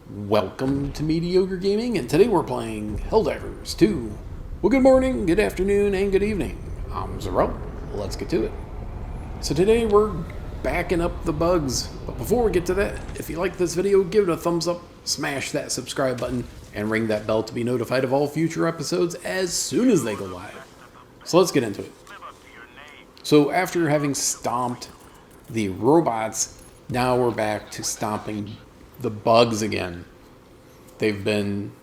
Welcome to Mediocre Gaming, and today we're playing Helldivers 2. Well, good morning, good afternoon, and good evening. I'm Zero. Let's get to it. So today we're backing up the bugs. But before we get to that, if you like this video, give it a thumbs up, smash that subscribe button, and ring that bell to be notified of all future episodes as soon as they go live. So let's get into it. So after having stomped the robots, now we're back to stomping the bugs again. They've been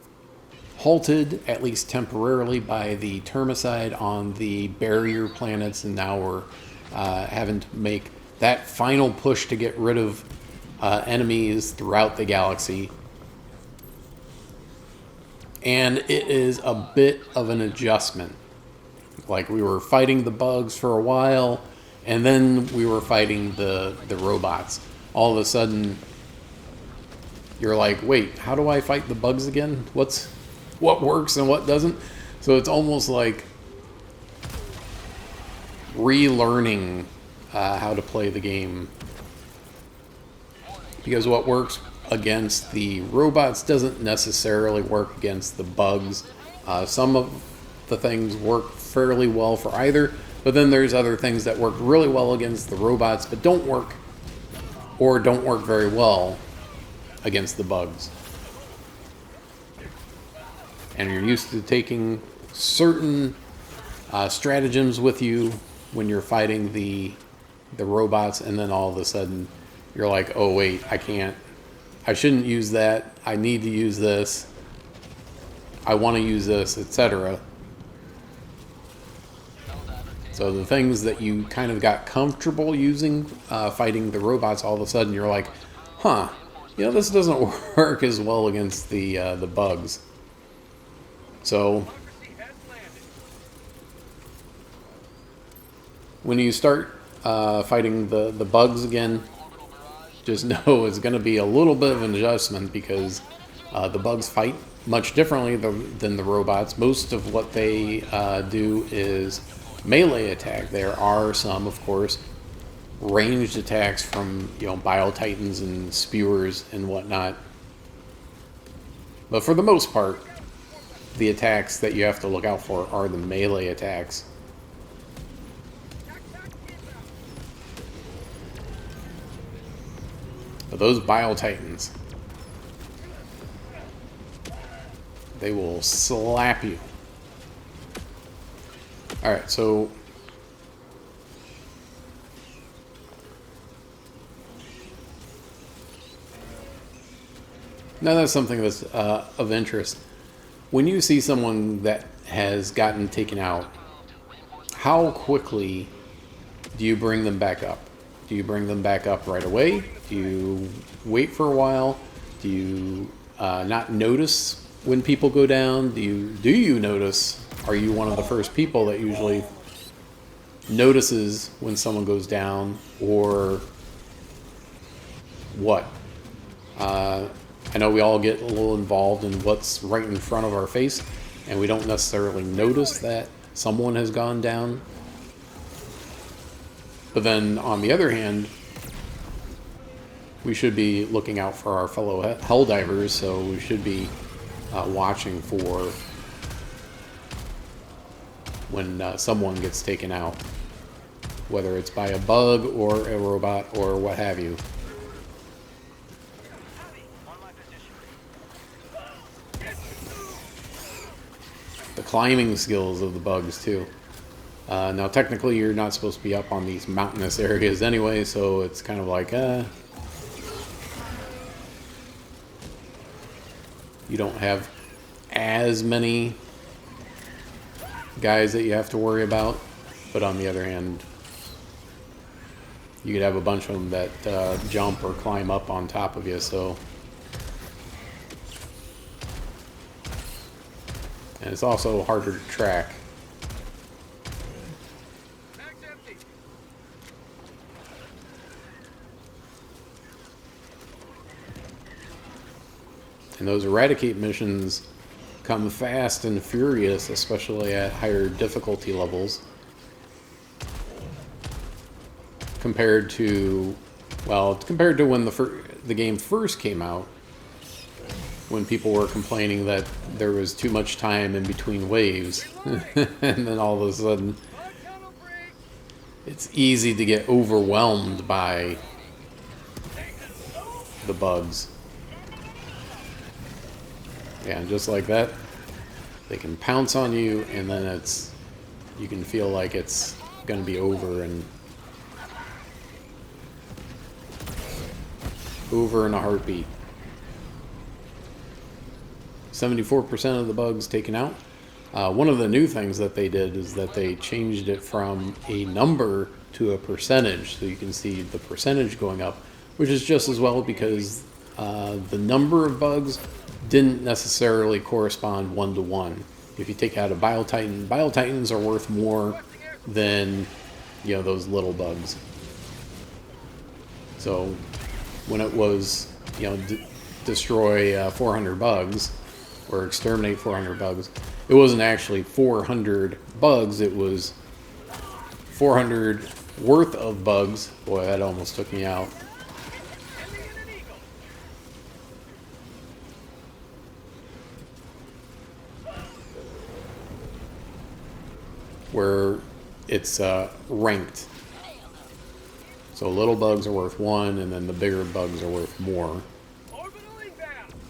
halted, at least temporarily, by the termicide on the barrier planets, and now we're having to make that final push to get rid of enemies throughout the galaxy. And it is a bit of an adjustment. Like, we were fighting the bugs for a while, and then we were fighting the robots. All of a sudden, you're like, wait, how do I fight the bugs again? What works and what doesn't? So it's almost like relearning how to play the game. Because what works against the robots doesn't necessarily work against the bugs. Some of the things work fairly well for either, but then there's other things that work really well against the robots but don't work very well against the bugs. And you're used to taking certain stratagems with you when you're fighting the robots, and then all of a sudden you're like, oh wait, I shouldn't use that, I need to use this, I want to use this, etc. So the things that you kind of got comfortable using fighting the robots, all of a sudden you're like, huh, you know, this doesn't work as well against the bugs. So when you start fighting the bugs again, just know it's going to be a little bit of an adjustment, because the bugs fight much differently than the robots. Most of what they do is melee attack. There are some, of course, ranged attacks from, Bio-Titans and spewers and whatnot. But for the most part, the attacks that you have to look out for are the melee attacks. But those Bio-Titans, they will slap you. Alright, so now that's something that's of interest. When you see someone that has gotten taken out, how quickly do you bring them back up? Do you bring them back up right away? Do you wait for a while? Do you not notice when people go down? Do you notice? Are you one of the first people that usually notices when someone goes down, or what? I know we all get a little involved in what's right in front of our face, and we don't necessarily notice that someone has gone down. But then, on the other hand, we should be looking out for our fellow Helldivers, so we should be watching for when someone gets taken out, whether it's by a bug or a robot or what have you. The climbing skills of the bugs too. Now technically you're not supposed to be up on these mountainous areas anyway, so it's kind of like you don't have as many guys that you have to worry about, but on the other hand, you could have a bunch of them that jump or climb up on top of you, so. And it's also harder to track. And those Eradicate missions come fast and furious, especially at higher difficulty levels. Compared to, well, compared to when the game first came out, when people were complaining that there was too much time in between waves, and then all of a sudden, it's easy to get overwhelmed by the bugs. Yeah, just like that, they can pounce on you, and then you can feel like it's going to be over in a heartbeat. 74% of the bugs taken out. One of the new things that they did is that they changed it from a number to a percentage, so you can see the percentage going up, which is just as well because the number of bugs didn't necessarily correspond one-to-one. If you take out a Biotitans are worth more than, you know, those little bugs. So when it was, you know, destroy 400 bugs or exterminate 400 bugs, it wasn't actually 400 bugs, it was 400 worth of bugs. Boy, that almost took me out. Where it's ranked. So little bugs are worth 1, and then the bigger bugs are worth more.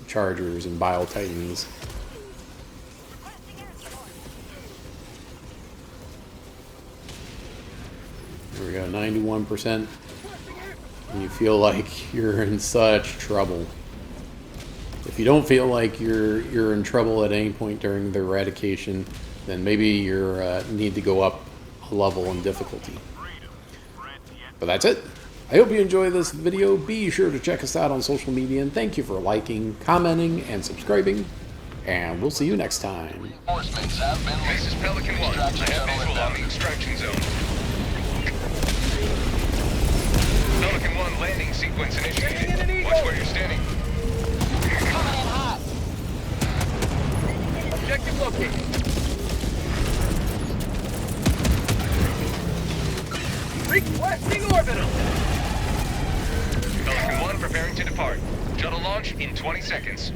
Chargers and Biotitans. There we go, 91%. And you feel like you're in such trouble. If you don't feel like you're in trouble at any point during the eradication, then maybe you need to go up a level in difficulty. But that's it. I hope you enjoyed this video. Be sure to check us out on social media, and thank you for liking, commenting, and subscribing. And we'll see you next time. This is Pelican 1. I have visual on the extraction zone. Pelican 1 landing sequence initiated. Watch where you're standing. Coming in hot. Objective located. Requesting orbital. Pelican 1 preparing to depart. Shuttle launch in 20 seconds.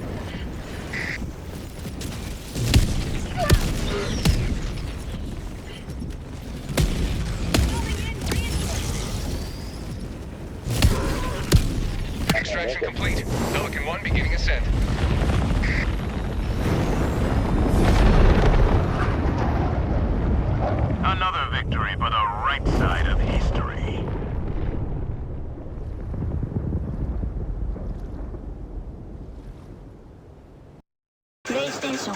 Extraction complete. Pelican 1 beginning ascent. Another victory for the right side of history. PlayStation